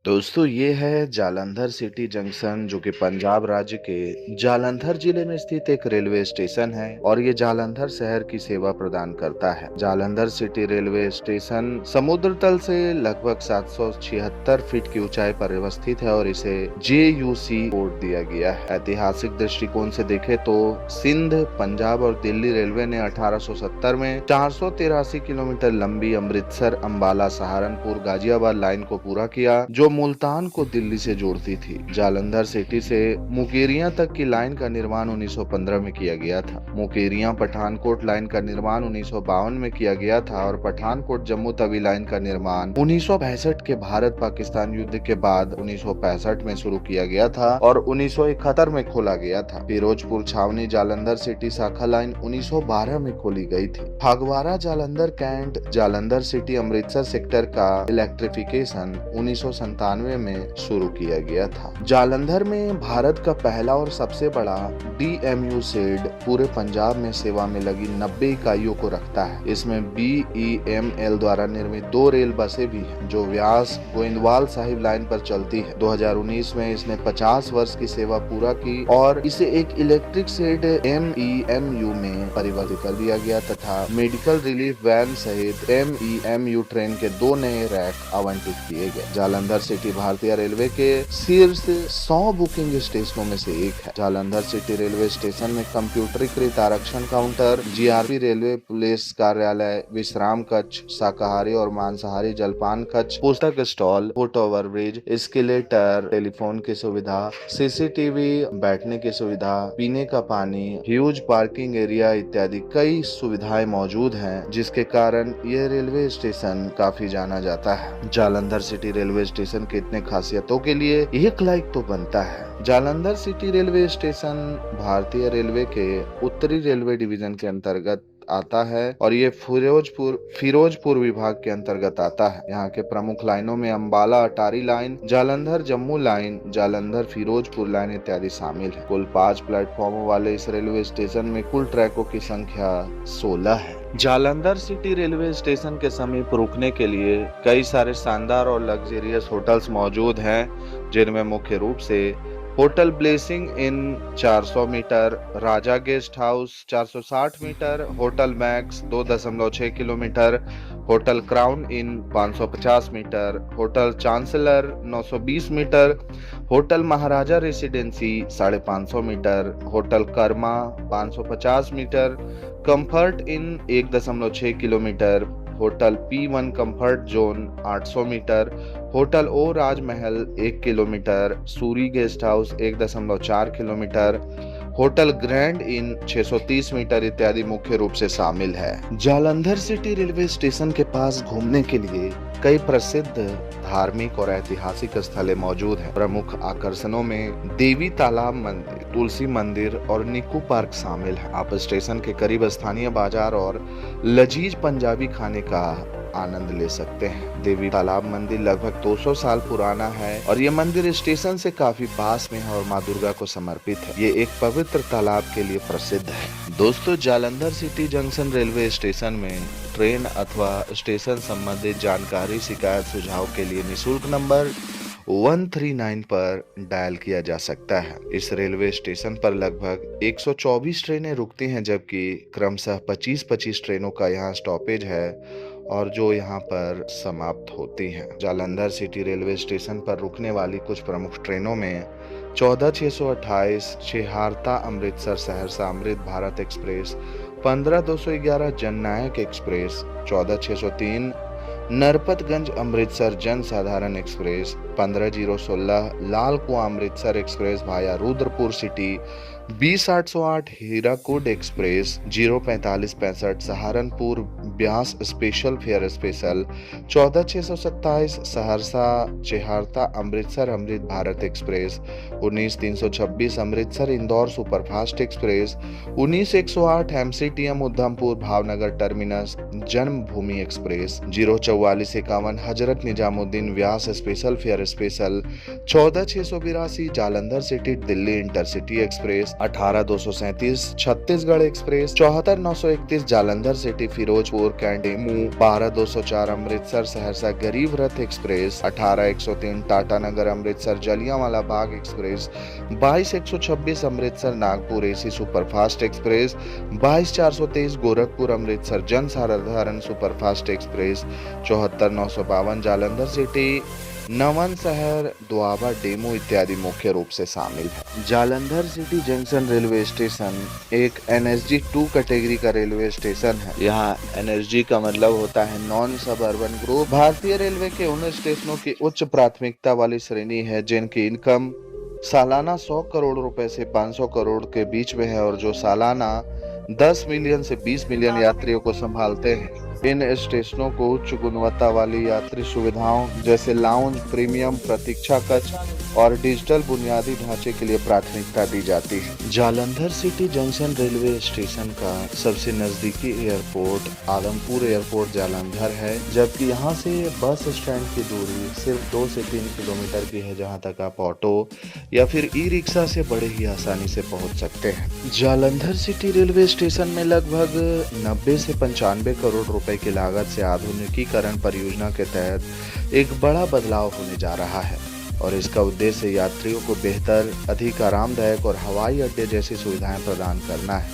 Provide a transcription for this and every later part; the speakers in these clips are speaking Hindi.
दोस्तों ये है जालंधर सिटी जंक्शन जो कि पंजाब राज्य के जालंधर जिले में स्थित एक रेलवे स्टेशन है और ये जालंधर शहर की सेवा प्रदान करता है। जालंधर सिटी रेलवे स्टेशन समुद्र तल से लगभग 776 फीट की ऊंचाई पर अवस्थित है और इसे JUC कोड दिया गया है। ऐतिहासिक दृष्टिकोण से देखें तो सिंध, पंजाब और दिल्ली रेलवे ने 1870 में 483 किलोमीटर लंबी अमृतसर, अंबाला, सहारनपुर, गाजियाबाद लाइन को पूरा किया जो मुल्तान को दिल्ली से जोड़ती थी। जालंधर सिटी से मुकेरियां तक की लाइन का निर्माण 1915 में किया गया था। मुकेरियां पठानकोट लाइन का निर्माण 1952 में किया गया था और पठानकोट जम्मू तवी लाइन का निर्माण 1965 के भारत पाकिस्तान युद्ध के बाद 1965 में शुरू किया गया था और 1971 में खोला गया था। फिरोजपुर छावनी जालंधर सिटी शाखा लाइन 1912 में खोली गई थी। Phagwara Jalandhar cantt Jalandhar city Amritsar sector का इलेक्ट्रिफिकेशन 1997 में शुरू किया गया था। जालंधर में भारत का पहला और सबसे बड़ा DMU शेड पूरे पंजाब में सेवा में लगी 90 इकाइयों को रखता है। इसमें BEML द्वारा निर्मित 2 रेल बसें भी हैं जो व्यास गोइंदवाल साहिब लाइन पर चलती है। 2019 में इसने 50 वर्ष की सेवा पूरा की और इसे एक इलेक्ट्रिक शेड MEMU में परिवर्तित कर दिया गया तथा मेडिकल रिलीफ वैन सहित MEMU ट्रेन के 2 नए रैक आवंटित किए गए। जालंधर सिटी भारतीय रेलवे के शीर्ष 100 बुकिंग स्टेशनों में से एक है। जालंधर सिटी रेलवे स्टेशन में कंप्यूटरीकृत आरक्षण काउंटर, GRP रेलवे पुलिस कार्यालय, विश्राम कक्ष, शाकाहारी और मांसाहारी जलपान कक्ष, पुस्तक stall, foot over bridge, escalator, telephone की सुविधा, CCTV, बैठने की सुविधा, पीने का पानी, ह्यूज पार्किंग एरिया इत्यादि कई सुविधाएं मौजूद हैं जिसके कारण यह रेलवे स्टेशन काफी जाना जाता है। जालंधर सिटी रेलवे स्टेशन के इतने खासियतों के लिए एक लाइक तो बनता है। जालंधर सिटी रेलवे स्टेशन भारतीय रेलवे के उत्तरी रेलवे डिवीजन के अंतर्गत आता है और ये फिरोजपुर विभाग के अंतर्गत आता है। यहाँ के प्रमुख लाइनों में Ambala Attari line, Jalandhar Jammu line, Jalandhar Ferozepur line इत्यादि शामिल है। कुल 5 प्लेटफॉर्मों वाले इस रेलवे स्टेशन में कुल ट्रैकों की संख्या 16 है। जालंधर सिटी रेलवे स्टेशन के समीप रुकने के लिए कई सारे शानदार और लग्जरियस होटल्स मौजूद हैं जिनमें मुख्य रूप से Hotel Blessing Inn 400 metre, Raja guest house 460 metre, Hotel Max 2.6 kilometre, Hotel Crown Inn 550 metre, Hotel Chancellor 920 metre, Hotel Maharaja Residency 550 metre, Hotel Karma 550 metre, Comfort Inn 1.6 kilometre, Hotel P1 Comfort Zone 800 metre, Hotel O Rajmahal 1 kilometre, Suri guest house 1.4 kilometre, Hotel Grand Inn 630 metre इत्यादि मुख्य रूप से शामिल है। जालंधर सिटी रेलवे स्टेशन के पास घूमने के लिए कई प्रसिद्ध धार्मिक और ऐतिहासिक स्थलें मौजूद हैं। प्रमुख आकर्षणों में देवी तालाब मंदिर, तुलसी मंदिर और निक्कू पार्क शामिल है। आप स्टेशन के करीब स्थानीय बाजार और लजीज पंजाबी खाने का आनंद ले सकते हैं। देवी तालाब मंदिर लगभग 200 साल पुराना है और ये मंदिर स्टेशन से काफी पास में है और माँ दुर्गा को समर्पित है। ये एक पवित्र तालाब के लिए प्रसिद्ध है। दोस्तों, Jalandhar city junction railway station में ट्रेन अथवा स्टेशन संबंधित जानकारी, शिकायत, सुझाव के लिए निःशुल्क नंबर 139 पर डायल किया जा सकता है। इस रेलवे स्टेशन पर लगभग 124 ट्रेनें रुकती हैं जबकि क्रमशः 25-25 ट्रेनों का यहाँ स्टॉपेज है और जो यहाँ पर समाप्त होती हैं। जालंधर सिटी रेलवे स्टेशन पर रुकने वाली कुछ प्रमुख ट्रेनों में 14,628 Chheharta Amritsar Saharsa Amrit Bharat express, 15,211 Jannayak express, 14,603 Narpatganj Amritsar Jan Sadharan express, 15,016 Lal Kuan Amritsar express भाया Rudrapur city, 20,808 Hirakud express, 04565 Saharanpur Beas special fare special, 14,627 Saharsa Chheharta Amritsar Amrit Bharat express, 19,326 Amritsar Indore superfast express, 19,108 MCTM Udhampur Bhavnagar terminus Janmabhoomi express, 04451 Hazrat Nizamuddin Beas special fare special, 14,682 Jalandhar city Delhi intercity express, express, 18,237 Chhattisgarh express, 74,931 Jalandhar city Ferozepur cantt DEMU, 12,204 Amritsar Saharsa Garib Rath express, 18,103 Tatanagar Amritsar Jallianwala Bagh express, 22,126 Amritsar Nagpur AC superfast express, 22,423 Gorakhpur Amritsar Jan Sadharan superfast express, 74,952 Jalandhar city Nawanshahr Doaba DEMU इत्यादि मुख्य रूप से शामिल है। Jalandhar city junction railway station एक NSG 2 कैटेगरी का रेलवे स्टेशन है। यहाँ NSG का मतलब होता है नॉन सब अर्बन ग्रुप। भारतीय रेलवे के उन स्टेशनों की उच्च प्राथमिकता वाली श्रेणी है जिनकी इनकम सालाना 100 करोड़ रुपए से 500 करोड़ के बीच में है और जो सालाना 10 मिलियन से 20 मिलियन यात्रियों को संभालते हैं। इन स्टेशनों को उच्च गुणवत्ता वाली यात्री सुविधाओं जैसे लाउंज, प्रीमियम, प्रतीक्षा कक्ष और डिजिटल बुनियादी ढांचे के लिए प्राथमिकता दी जाती है। Jalandhar city junction railway station का सबसे नजदीकी एयरपोर्ट आलमपुर एयरपोर्ट जालंधर है, जबकि यहाँ से बस स्टैंड की दूरी सिर्फ 2 से 3 किलोमीटर की है, जहाँ तक आप ऑटो या फिर ई-रिक्शा से बड़े ही आसानी से पहुँच सकते हैं। जालंधर सिटी रेलवे स्टेशन में लगभग 90 से 95 करोड़ रुपए की लागत से आधुनिकीकरण परियोजना के तहत एक बड़ा बदलाव होने जा रहा है और इसका उद्देश्य यात्रियों को बेहतर, अधिक आरामदायक और हवाई अड्डे जैसी सुविधाएं प्रदान करना है।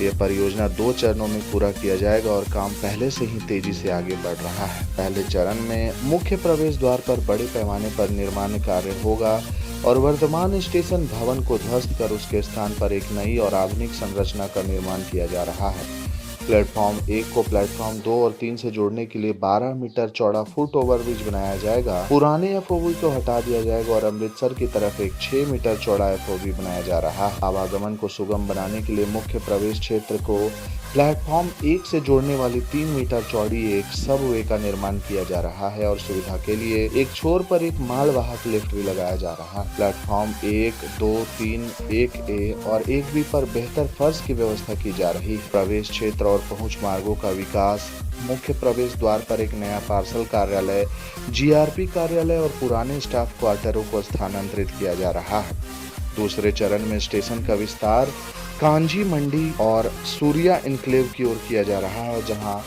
यह परियोजना 2 चरणों में पूरा किया जाएगा और काम पहले से ही तेजी से आगे बढ़ रहा है। पहले चरण में मुख्य प्रवेश द्वार पर बड़े पैमाने पर निर्माण कार्य होगा और वर्तमान स्टेशन भवन को ध्वस्त कर उसके स्थान पर एक नई और आधुनिक संरचना का निर्माण किया जा रहा है। प्लेटफॉर्म 1 को प्लेटफॉर्म 2 और 3 से जोड़ने के लिए 12 मीटर चौड़ा फुट ओवरब्रिज बनाया जाएगा। पुराने FOV को हटा दिया जाएगा और अमृतसर की तरफ एक 6 मीटर चौड़ा FOV बनाया जा रहा है। आवागमन को सुगम बनाने के लिए मुख्य प्रवेश क्षेत्र को प्लेटफॉर्म 1 से जोड़ने वाली 3 मीटर चौड़ी एक सबवे का निर्माण किया जा रहा है और सुविधा के लिए एक छोर पर एक मालवाहक लिफ्ट भी लगाया जा रहा है। प्लेटफॉर्म 1, 2, 3, 1A और 1B पर बेहतर फर्श की व्यवस्था की जा रही है। प्रवेश क्षेत्र और पहुंच मार्गों का विकास, मुख्य प्रवेश द्वार पर एक नया पार्सल कार्यालय, GRP कार्यालय और पुराने स्टाफ क्वार्टरों को स्थानांतरित किया जा रहा है। दूसरे चरण में स्टेशन का विस्तार कांजी मंडी और सूर्या इनक्लेव की ओर किया जा रहा है, जहां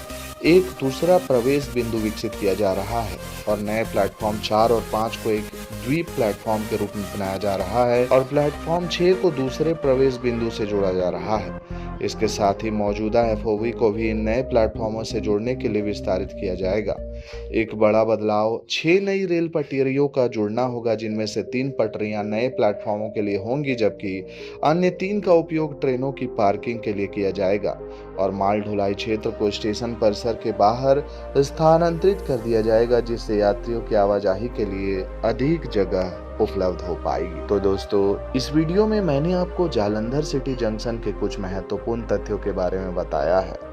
एक दूसरा प्रवेश बिंदु विकसित किया जा रहा है और नए प्लेटफॉर्म 4 और 5 को एक द्वीप प्लेटफॉर्म के रूप में बनाया जा रहा है और प्लेटफॉर्म 6 को दूसरे प्रवेश बिंदु से जोड़ा जा रहा है। इसके साथ ही मौजूदा FOV को भी इन नए प्लेटफॉर्मों से जोड़ने के लिए विस्तारित किया जाएगा। एक बड़ा बदलाव 6 नई रेल पटरियों का जुड़ना होगा, जिनमें से 3 पटरियां नए प्लेटफॉर्मों के लिए होंगी, जबकि अन्य 3 का उपयोग ट्रेनों की पार्किंग के लिए किया जाएगा और माल ढुलाई क्षेत्र को स्टेशन परिसर के बाहर स्थानांतरित कर दिया जाएगा, जिससे यात्रियों की आवाजाही के लिए अधिक जगह उपलब्ध हो पाएगी। तो दोस्तों, इस वीडियो में मैंने आपको जालंधर सिटी जंक्शन के कुछ महत्वपूर्ण तथ्यों के बारे में बताया है।